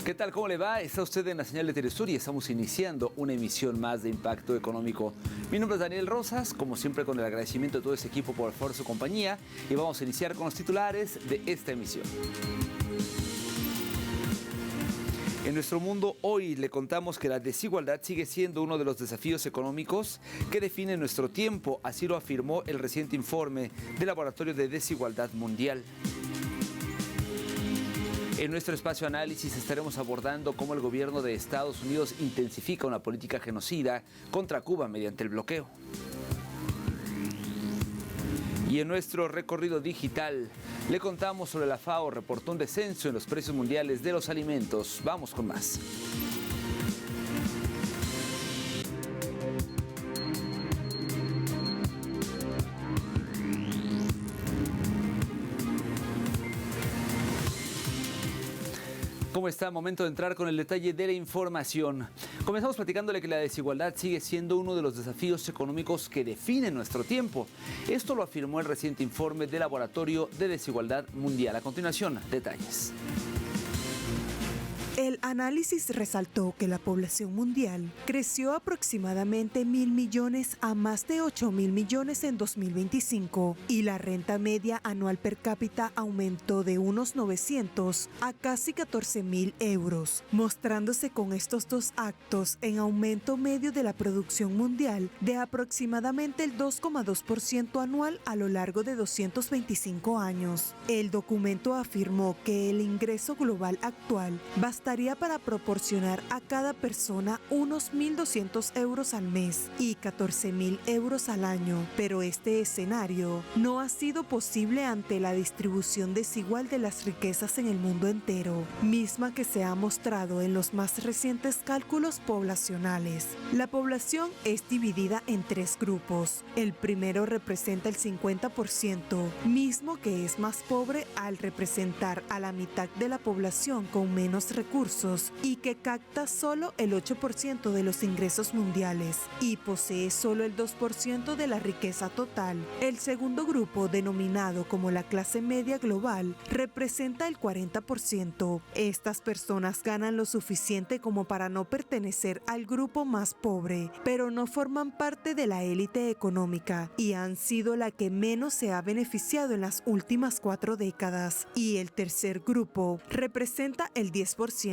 ¿Qué tal? ¿Cómo le va? Está usted en la señal de Telesur y estamos iniciando una emisión más de Impacto Económico. Mi nombre es Daniel Rosas, como siempre con el agradecimiento de todo este equipo por su compañía, y vamos a iniciar con los titulares de esta emisión. En nuestro mundo hoy le contamos que la desigualdad sigue siendo uno de los desafíos económicos que define nuestro tiempo, así lo afirmó el reciente informe del Laboratorio de Desigualdad Mundial. En nuestro espacio análisis estaremos abordando cómo el gobierno de Estados Unidos intensifica una política genocida contra Cuba mediante el bloqueo. Y en nuestro recorrido digital le contamos sobre la FAO reportó un descenso en los precios mundiales de los alimentos. Vamos con más. ¿Cómo está? Momento de entrar con el detalle de la información. Comenzamos platicándole que la desigualdad sigue siendo uno de los desafíos económicos que definen nuestro tiempo. Esto lo afirmó el reciente informe del Laboratorio de Desigualdad Mundial. A continuación, detalles. El análisis resaltó que la población mundial creció aproximadamente 1.000 millones a más de 8.000 millones en 2025 y la renta media anual per cápita aumentó de unos 900 a casi 14.000 euros, mostrándose con estos dos actos en aumento medio de la producción mundial de aproximadamente el 2,2% anual a lo largo de 225 años. El documento afirmó que el ingreso global actual bastaría para proporcionar a cada persona unos 1.200 euros al mes y 14.000 euros al año, pero este escenario no ha sido posible ante la distribución desigual de las riquezas en el mundo entero, misma que se ha mostrado en los más recientes cálculos poblacionales. La población es dividida en tres grupos. El primero representa el 50%, mismo que es más pobre al representar a la mitad de la población con menos recursos y que capta solo el 8% de los ingresos mundiales y posee solo el 2% de la riqueza total. El segundo grupo, denominado como la clase media global, representa el 40%. Estas personas ganan lo suficiente como para no pertenecer al grupo más pobre, pero no forman parte de la élite económica y han sido la que menos se ha beneficiado en las últimas 4 décadas. Y el tercer grupo representa el 10%,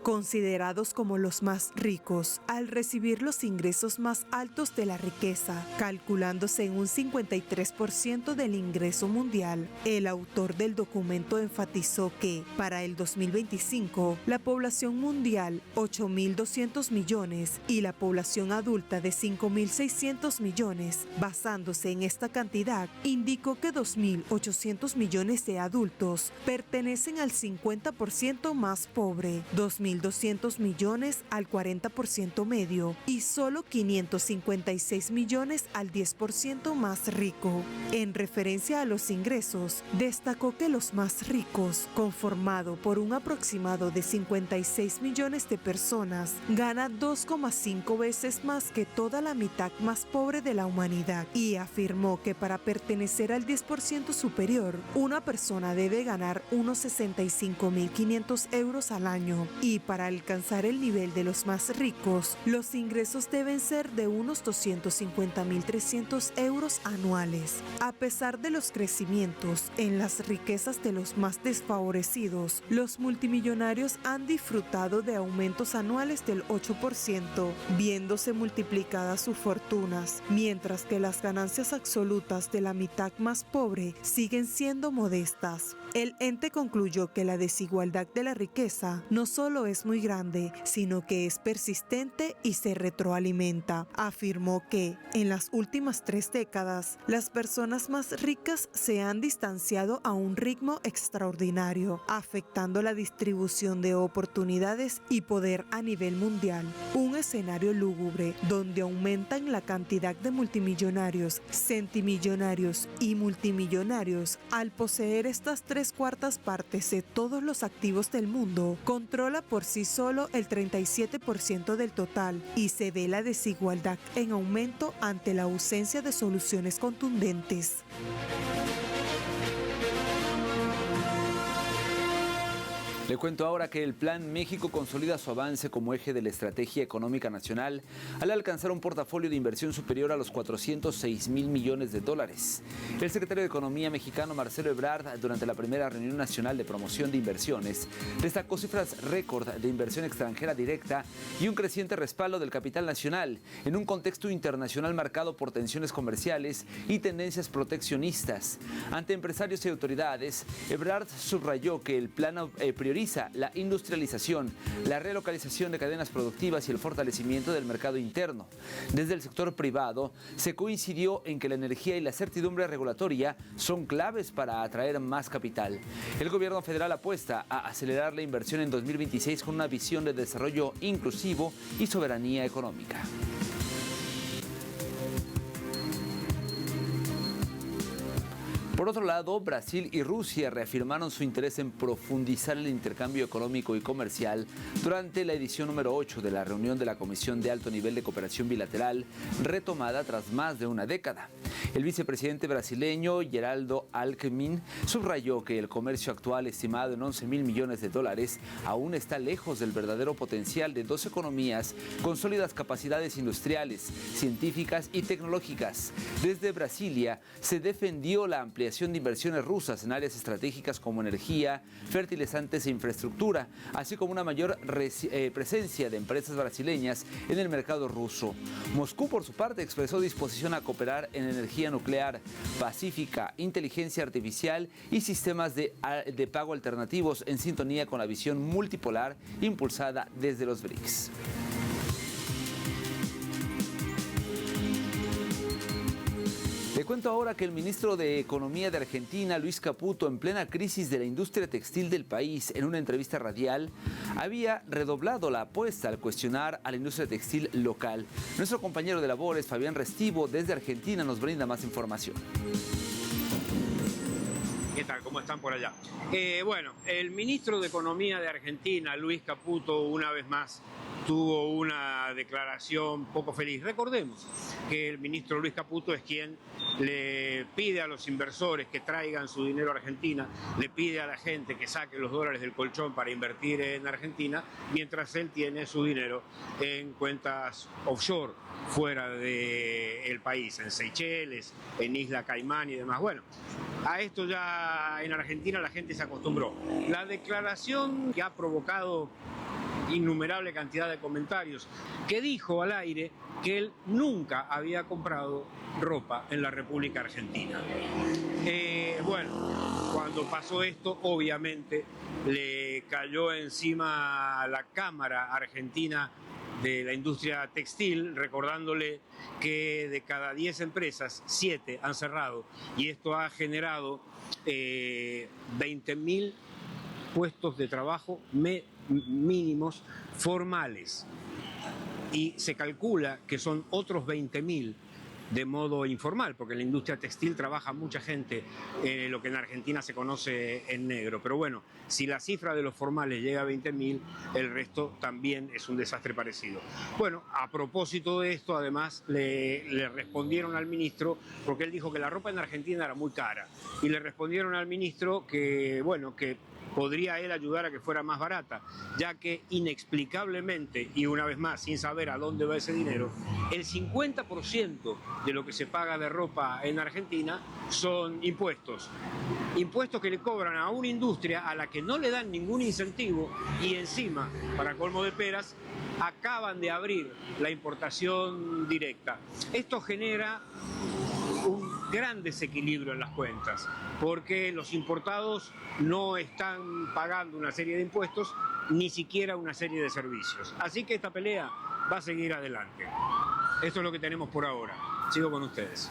considerados como los más ricos, al recibir los ingresos más altos de la riqueza, calculándose en un 53% del ingreso mundial. El autor del documento enfatizó que, para el 2025, la población mundial, 8.200 millones, y la población adulta de 5.600 millones, basándose en esta cantidad, indicó que 2.800 millones de adultos pertenecen al 50% más pobre, 2.200 millones al 40% medio y solo 556 millones al 10% más rico. En referencia a los ingresos, destacó que los más ricos, conformado por un aproximado de 56 millones de personas, gana 2,5 veces más que toda la mitad más pobre de la humanidad y afirmó que para pertenecer al 10% superior, una persona debe ganar unos 65.500 euros al año y para alcanzar el nivel de los más ricos, los ingresos deben ser de unos 250.300 euros anuales. A pesar de los crecimientos en las riquezas de los más desfavorecidos, los multimillonarios han disfrutado de aumentos anuales del 8%, viéndose multiplicadas sus fortunas, mientras que las ganancias absolutas de la mitad más pobre siguen siendo modestas. El ente concluyó que la desigualdad de la riqueza no solo es muy grande, sino que es persistente y se retroalimenta. Afirmó que, en las últimas 3 décadas, las personas más ricas se han distanciado a un ritmo extraordinario, afectando la distribución de oportunidades y poder a nivel mundial. Un escenario lúgubre donde aumentan la cantidad de multimillonarios, centimillonarios y multimillonarios al poseer estas 3/4 partes de todos los activos del mundo, controla por sí solo el 37% del total y se ve la desigualdad en aumento ante la ausencia de soluciones contundentes. Le cuento ahora que el Plan México consolida su avance como eje de la estrategia económica nacional al alcanzar un portafolio de inversión superior a los 406,000 millones de dólares. El secretario de Economía mexicano Marcelo Ebrard, durante la primera reunión nacional de promoción de inversiones, destacó cifras récord de inversión extranjera directa y un creciente respaldo del capital nacional en un contexto internacional marcado por tensiones comerciales y tendencias proteccionistas. Ante empresarios y autoridades, Ebrard subrayó que el plan prioriza la industrialización, la relocalización de cadenas productivas y el fortalecimiento del mercado interno. Desde el sector privado, se coincidió en que la energía y la certidumbre regulatoria son claves para atraer más capital. El gobierno federal apuesta a acelerar la inversión en 2026 con una visión de desarrollo inclusivo y soberanía económica. Por otro lado, Brasil y Rusia reafirmaron su interés en profundizar el intercambio económico y comercial durante la edición número 8 de la reunión de la Comisión de Alto Nivel de Cooperación Bilateral, retomada tras más de una década. El vicepresidente brasileño Geraldo Alckmin subrayó que el comercio actual, estimado en 11,000 millones de dólares, aún está lejos del verdadero potencial de dos economías con sólidas capacidades industriales, científicas y tecnológicas. Desde Brasilia se defendió la ampliación de inversiones rusas en áreas estratégicas como energía, fertilizantes e infraestructura, así como una mayor presencia de empresas brasileñas en el mercado ruso. Moscú, por su parte, expresó disposición a cooperar en energía nuclear, pacífica, inteligencia artificial y sistemas de pago alternativos en sintonía con la visión multipolar impulsada desde los BRICS. Le cuento ahora que el ministro de Economía de Argentina, Luis Caputo, en plena crisis de la industria textil del país, en una entrevista radial, había redoblado la apuesta al cuestionar a la industria textil local. Nuestro compañero de labores, Fabián Restivo, desde Argentina, nos brinda más información. ¿Qué tal? ¿Cómo están por allá? Bueno, el ministro de Economía de Argentina, Luis Caputo, una vez más tuvo una declaración poco feliz. Recordemos que el ministro Luis Caputo es quien le pide a los inversores que traigan su dinero a Argentina, le pide a la gente que saque los dólares del colchón para invertir en Argentina, mientras él tiene su dinero en cuentas offshore, fuera del país, en Seychelles, en Isla Caimán y demás. Bueno, a esto ya en Argentina la gente se acostumbró. La declaración que ha provocado innumerable cantidad de comentarios, que dijo al aire que él nunca había comprado ropa en la República Argentina. Bueno, cuando pasó esto, obviamente le cayó encima a la Cámara Argentina de la industria textil, recordándole que de cada 10 empresas, 7 han cerrado, y esto ha generado 20.000 puestos de trabajo mínimos formales, y se calcula que son otros 20.000 de modo informal, porque en la industria textil trabaja mucha gente, lo que en Argentina se conoce en negro. Pero bueno, si la cifra de los formales llega a 20.000, el resto también es un desastre parecido. Bueno, a propósito de esto, además, le respondieron al ministro, porque él dijo que la ropa en Argentina era muy cara, y le respondieron al ministro que, bueno, que podría él ayudar a que fuera más barata, ya que inexplicablemente, y una vez más sin saber a dónde va ese dinero, el 50% de lo que se paga de ropa en Argentina son impuestos. Impuestos que le cobran a una industria a la que no le dan ningún incentivo, y encima, para colmo de peras, acaban de abrir la importación directa. Esto genera un gran desequilibrio en las cuentas, porque los importados no están pagando una serie de impuestos, ni siquiera una serie de servicios. Así que esta pelea va a seguir adelante. Esto es lo que tenemos por ahora. Sigo con ustedes.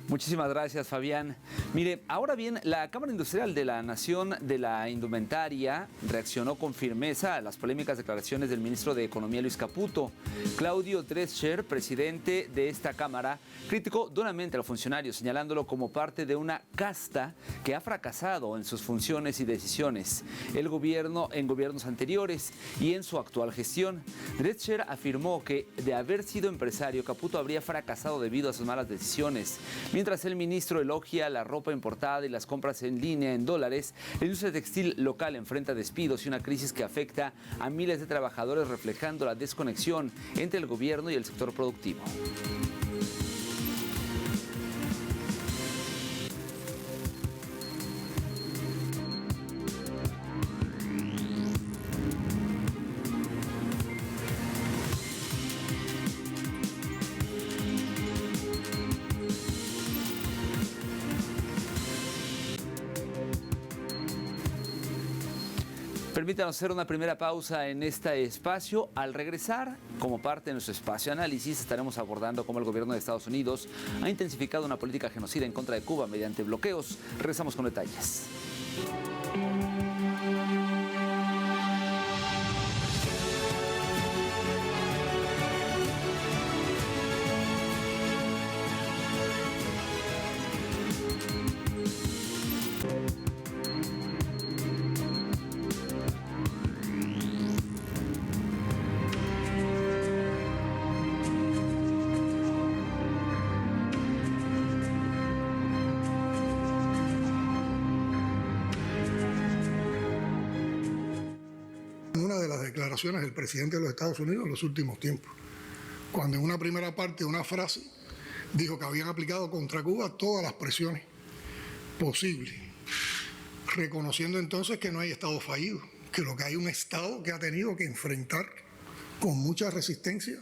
Muchísimas gracias, Fabián. Mire, ahora bien, la Cámara Industrial de la Nación de la Indumentaria reaccionó con firmeza a las polémicas declaraciones del ministro de Economía, Luis Caputo. Claudio Dreschner, presidente de esta Cámara, criticó duramente al funcionario, señalándolo como parte de una casta que ha fracasado en sus funciones y decisiones, en gobiernos anteriores y en su actual gestión. Dreschner afirmó que, de haber sido empresario, Caputo habría fracasado debido a sus malas decisiones, Mientras el ministro elogia la ropa importada y las compras en línea en dólares, la industria textil local enfrenta despidos y una crisis que afecta a miles de trabajadores, reflejando la desconexión entre el gobierno y el sector productivo. Permítanos hacer una primera pausa en este espacio. Al regresar, como parte de nuestro espacio de análisis, estaremos abordando cómo el gobierno de Estados Unidos ha intensificado una política genocida en contra de Cuba mediante bloqueos. Regresamos con detalles. Una de las declaraciones del presidente de los Estados Unidos en los últimos tiempos, cuando en una primera parte de una frase dijo que habían aplicado contra Cuba todas las presiones posibles, reconociendo entonces que no hay Estado fallido, que lo que hay un Estado que ha tenido que enfrentar con mucha resistencia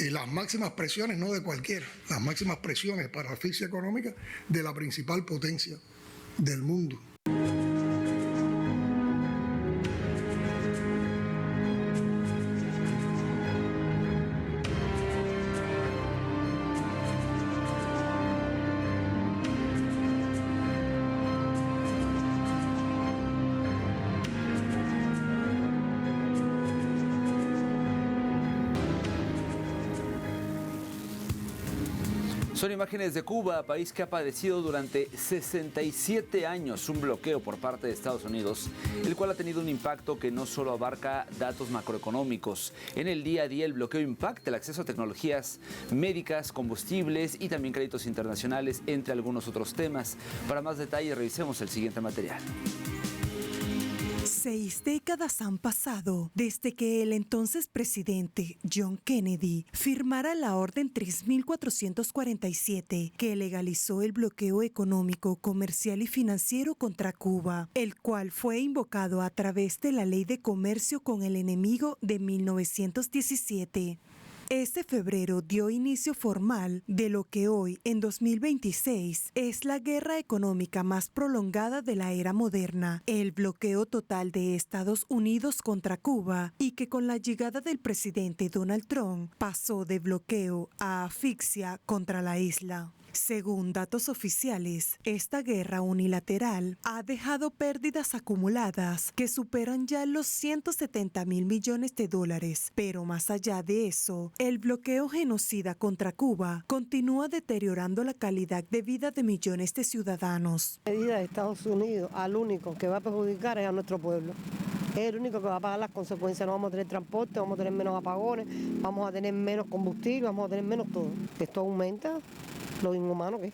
las máximas presiones, no de cualquiera, las máximas presiones para asfixia económica de la principal potencia del mundo. Son imágenes de Cuba, país que ha padecido durante 67 años un bloqueo por parte de Estados Unidos, el cual ha tenido un impacto que no solo abarca datos macroeconómicos. En el día a día el bloqueo impacta el acceso a tecnologías médicas, combustibles y también créditos internacionales, entre algunos otros temas. Para más detalles revisemos el siguiente material. 6 décadas han pasado desde que el entonces presidente John Kennedy firmara la Orden 3447 que legalizó el bloqueo económico, comercial y financiero contra Cuba, el cual fue invocado a través de la Ley de Comercio con el Enemigo de 1917. Este febrero dio inicio formal de lo que hoy, en 2026, es la guerra económica más prolongada de la era moderna, el bloqueo total de Estados Unidos contra Cuba, y que con la llegada del presidente Donald Trump pasó de bloqueo a asfixia contra la isla. Según datos oficiales, esta guerra unilateral ha dejado pérdidas acumuladas que superan ya los 170.000 millones de dólares. Pero más allá de eso, el bloqueo genocida contra Cuba continúa deteriorando la calidad de vida de millones de ciudadanos. La medida de Estados Unidos, al único que va a perjudicar es a nuestro pueblo. Es el único que va a pagar las consecuencias. No vamos a tener transporte, vamos a tener menos apagones, vamos a tener menos combustible, vamos a tener menos todo. Esto aumenta lo inhumano que es.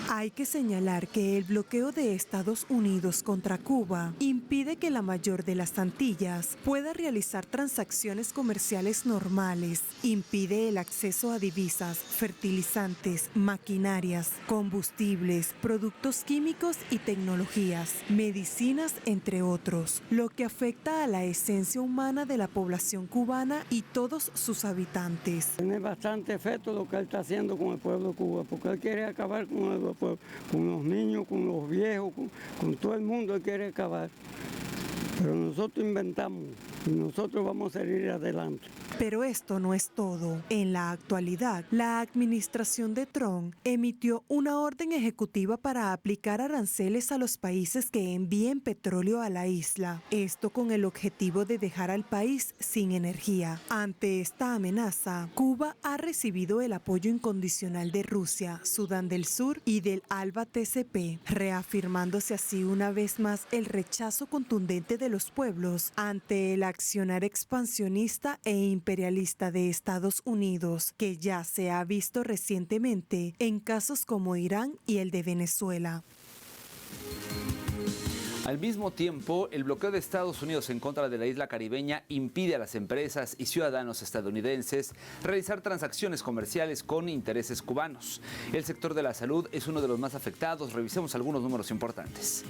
Hay que señalar que el bloqueo de Estados Unidos contra Cuba impide que la mayor de las Antillas pueda realizar transacciones comerciales normales, impide el acceso a divisas, fertilizantes, maquinarias, combustibles, productos químicos y tecnologías, medicinas, entre otros, lo que afecta a la esencia humana de la población cubana y todos sus habitantes. Tiene bastante efecto lo que él está haciendo con el pueblo de Cuba, porque él quiere acabar con los niños, con los viejos, con todo el mundo él quiere acabar. Pero nosotros inventamos y nosotros vamos a salir adelante. Pero esto no es todo. En la actualidad, la administración de Trump emitió una orden ejecutiva para aplicar aranceles a los países que envíen petróleo a la isla. Esto con el objetivo de dejar al país sin energía. Ante esta amenaza, Cuba ha recibido el apoyo incondicional de Rusia, Sudán del Sur y del ALBA TCP, reafirmándose así una vez más el rechazo contundente de los pueblos ante el accionar expansionista e imperialista imperialista de Estados Unidos, que ya se ha visto recientemente en casos como Irán y el de Venezuela. Al mismo tiempo, el bloqueo de Estados Unidos en contra de la isla caribeña impide a las empresas y ciudadanos estadounidenses realizar transacciones comerciales con intereses cubanos. El sector de la salud es uno de los más afectados. Revisemos algunos números importantes.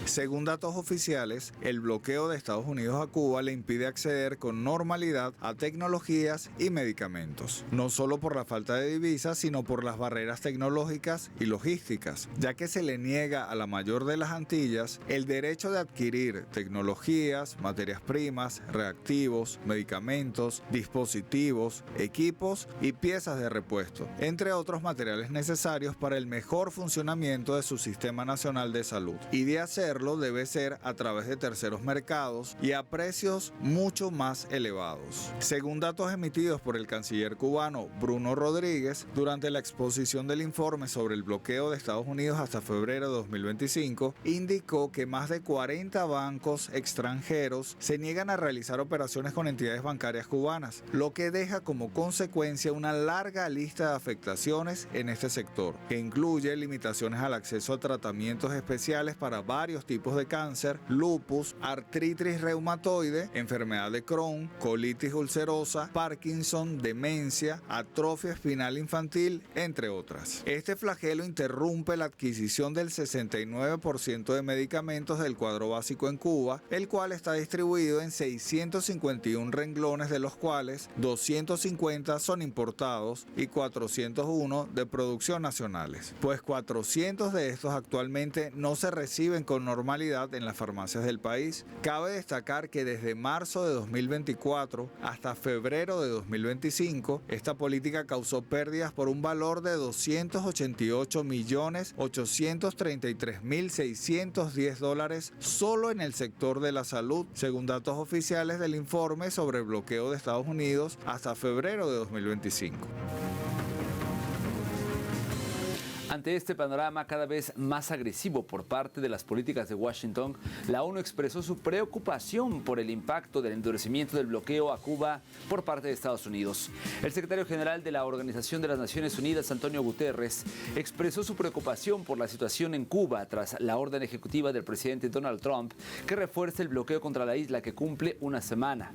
Según datos oficiales, el bloqueo de Estados Unidos a Cuba le impide acceder con normalidad a tecnologías y medicamentos, no solo por la falta de divisas, sino por las barreras tecnológicas y logísticas, ya que se le niega a la mayor de las Antillas el derecho de adquirir tecnologías, materias primas, reactivos, medicamentos, dispositivos, equipos y piezas de repuesto, entre otros materiales necesarios para el mejor funcionamiento de su Sistema Nacional de Salud, y de hacerlo debe ser a través de terceros mercados y a precios mucho más elevados. Según datos emitidos por el canciller cubano Bruno Rodríguez, durante la exposición del informe sobre el bloqueo de Estados Unidos hasta febrero de 2025, indicó que más de 40 bancos extranjeros se niegan a realizar operaciones con entidades bancarias cubanas, lo que deja como consecuencia una larga lista de afectaciones en este sector, que incluye limitaciones al acceso a tratamientos especiales para varios tipos de cáncer, lupus, artritis reumatoide, enfermedad de Crohn, colitis ulcerosa, Parkinson, demencia, atrofia espinal infantil, entre otras. Este flagelo interrumpe la adquisición del 69% de medicamentos del cuadro básico en Cuba, el cual está distribuido en 651 renglones, de los cuales 250 son importados y 401 de producción nacionales, pues 400 de estos actualmente no se reciben con normalidad en las farmacias del país. Cabe destacar que desde marzo de 2024 hasta febrero de 2025, esta política causó pérdidas por un valor de $288.833.610 solo en el sector de la salud, según datos oficiales del informe sobre el bloqueo de Estados Unidos hasta febrero de 2025. Ante este panorama cada vez más agresivo por parte de las políticas de Washington, la ONU expresó su preocupación por el impacto del endurecimiento del bloqueo a Cuba por parte de Estados Unidos. El secretario general de la Organización de las Naciones Unidas, Antonio Guterres, expresó su preocupación por la situación en Cuba tras la orden ejecutiva del presidente Donald Trump que refuerza el bloqueo contra la isla, que cumple una semana.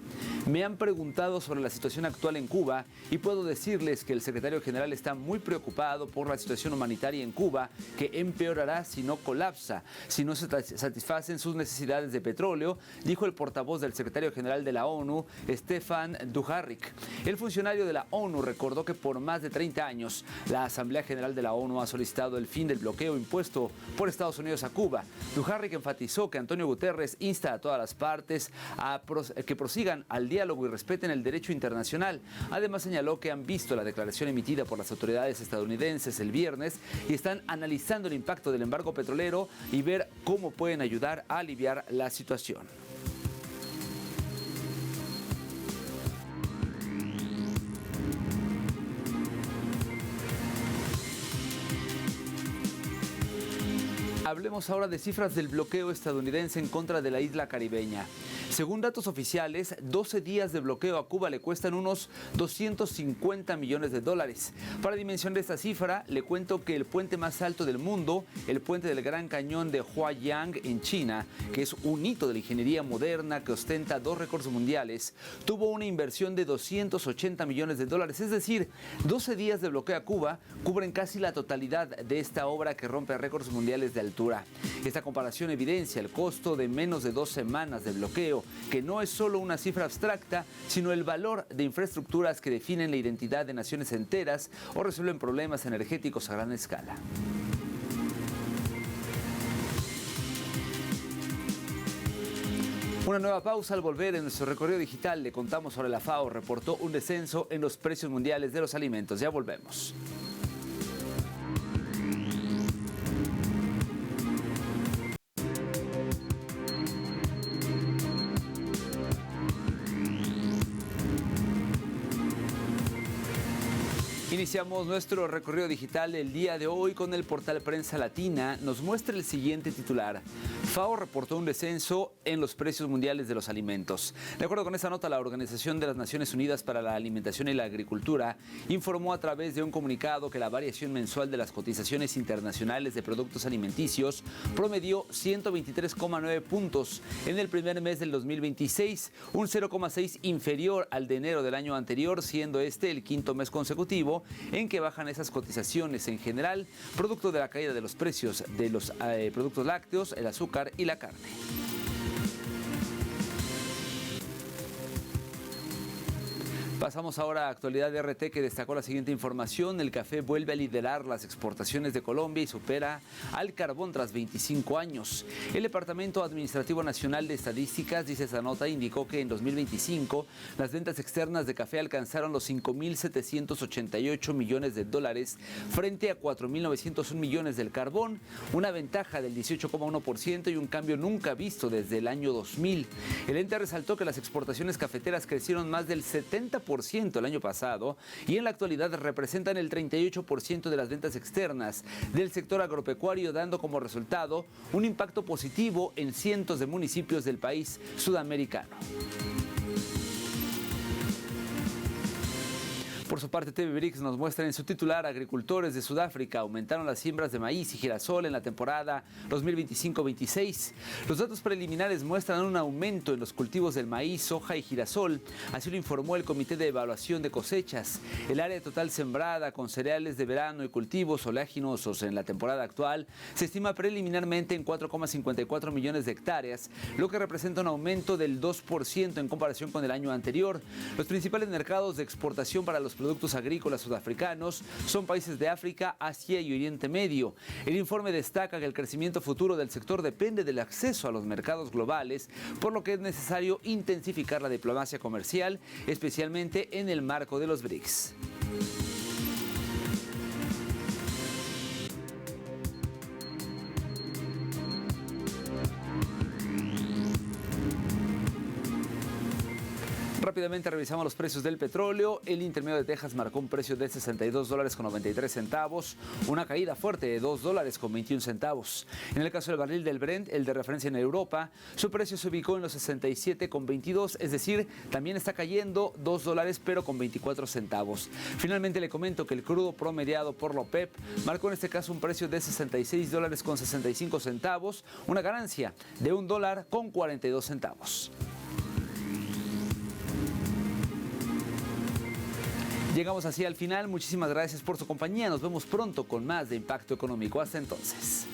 Me han preguntado sobre la situación actual en Cuba y puedo decirles que el secretario general está muy preocupado por la situación humanitaria en Cuba, que empeorará si no colapsa, si no se satisfacen sus necesidades de petróleo, dijo el portavoz del secretario general de la ONU, Stefan Dujarric. El funcionario de la ONU recordó que por más de 30 años la Asamblea General de la ONU ha solicitado el fin del bloqueo impuesto por Estados Unidos a Cuba. Dujarric enfatizó que Antonio Guterres insta a todas las partes a que prosigan al diálogo y respeten el derecho internacional. Además señaló que han visto la declaración emitida por las autoridades estadounidenses el viernes y están analizando el impacto del embargo petrolero y ver cómo pueden ayudar a aliviar la situación. Hablemos ahora de cifras del bloqueo estadounidense en contra de la isla caribeña. Según datos oficiales, 12 días de bloqueo a Cuba le cuestan unos $250 millones. Para dimensionar esta cifra, le cuento que el puente más alto del mundo, el puente del Gran Cañón de Huaiyang en China, que es un hito de la ingeniería moderna que ostenta 2 récords mundiales, tuvo una inversión de $280 millones. Es decir, 12 días de bloqueo a Cuba cubren casi la totalidad de esta obra que rompe récords mundiales de altura. Esta comparación evidencia el costo de menos de 2 semanas de bloqueo, que no es solo una cifra abstracta, sino el valor de infraestructuras que definen la identidad de naciones enteras o resuelven problemas energéticos a gran escala. Una nueva pausa. Al volver en nuestro recorrido digital le contamos sobre la FAO reportó un descenso en los precios mundiales de los alimentos. Ya volvemos. Iniciamos nuestro recorrido digital el día de hoy con el portal Prensa Latina. Nos muestra el siguiente titular. FAO reportó un descenso en los precios mundiales de los alimentos. De acuerdo con esta nota, la Organización de las Naciones Unidas para la Alimentación y la Agricultura informó a través de un comunicado que la variación mensual de las cotizaciones internacionales de productos alimenticios promedió 123,9 puntos en el primer mes del 2026, un 0,6 inferior al de enero del año anterior, siendo este el quinto mes consecutivo en que bajan esas cotizaciones en general, producto de la caída de los precios de los productos lácteos, el azúcar y la carne. Pasamos ahora a actualidad de RT, que destacó la siguiente información. El café vuelve a liderar las exportaciones de Colombia y supera al carbón tras 25 años. El Departamento Administrativo Nacional de Estadísticas, dice esta nota, indicó que en 2025 las ventas externas de café alcanzaron los 5.788 millones de dólares frente a 4.901 millones del carbón, una ventaja del 18,1% y un cambio nunca visto desde el año 2000. El ente resaltó que las exportaciones cafeteras crecieron más del 70% el año pasado y en la actualidad representan el 38% de las ventas externas del sector agropecuario, dando como resultado un impacto positivo en cientos de municipios del país sudamericano. Por su parte, TV BRICS nos muestra en su titular: agricultores de Sudáfrica aumentaron las siembras de maíz y girasol en la temporada 2025-26. Los datos preliminares muestran un aumento en los cultivos del maíz, soja y girasol, así lo informó el Comité de Evaluación de Cosechas. El área total sembrada con cereales de verano y cultivos oleaginosos en la temporada actual se estima preliminarmente en 4,54 millones de hectáreas, lo que representa un aumento del 2% en comparación con el año anterior. Los principales mercados de exportación para los productos agrícolas sudafricanos son países de África, Asia y Oriente Medio. El informe destaca que el crecimiento futuro del sector depende del acceso a los mercados globales, por lo que es necesario intensificar la diplomacia comercial, especialmente en el marco de los BRICS. Rápidamente revisamos los precios del petróleo. El intermedio de Texas marcó un precio de $62.93, una caída fuerte de $2.21. En el caso del barril del Brent, el de referencia en Europa, su precio se ubicó en los 67,22, es decir, también está cayendo $2 pero con 24 centavos. Finalmente le comento que el crudo promediado por la OPEP marcó en este caso un precio de $66.65, una ganancia de $1.42. Llegamos así al final. Muchísimas gracias por su compañía. Nos vemos pronto con más de Impacto Económico. Hasta entonces.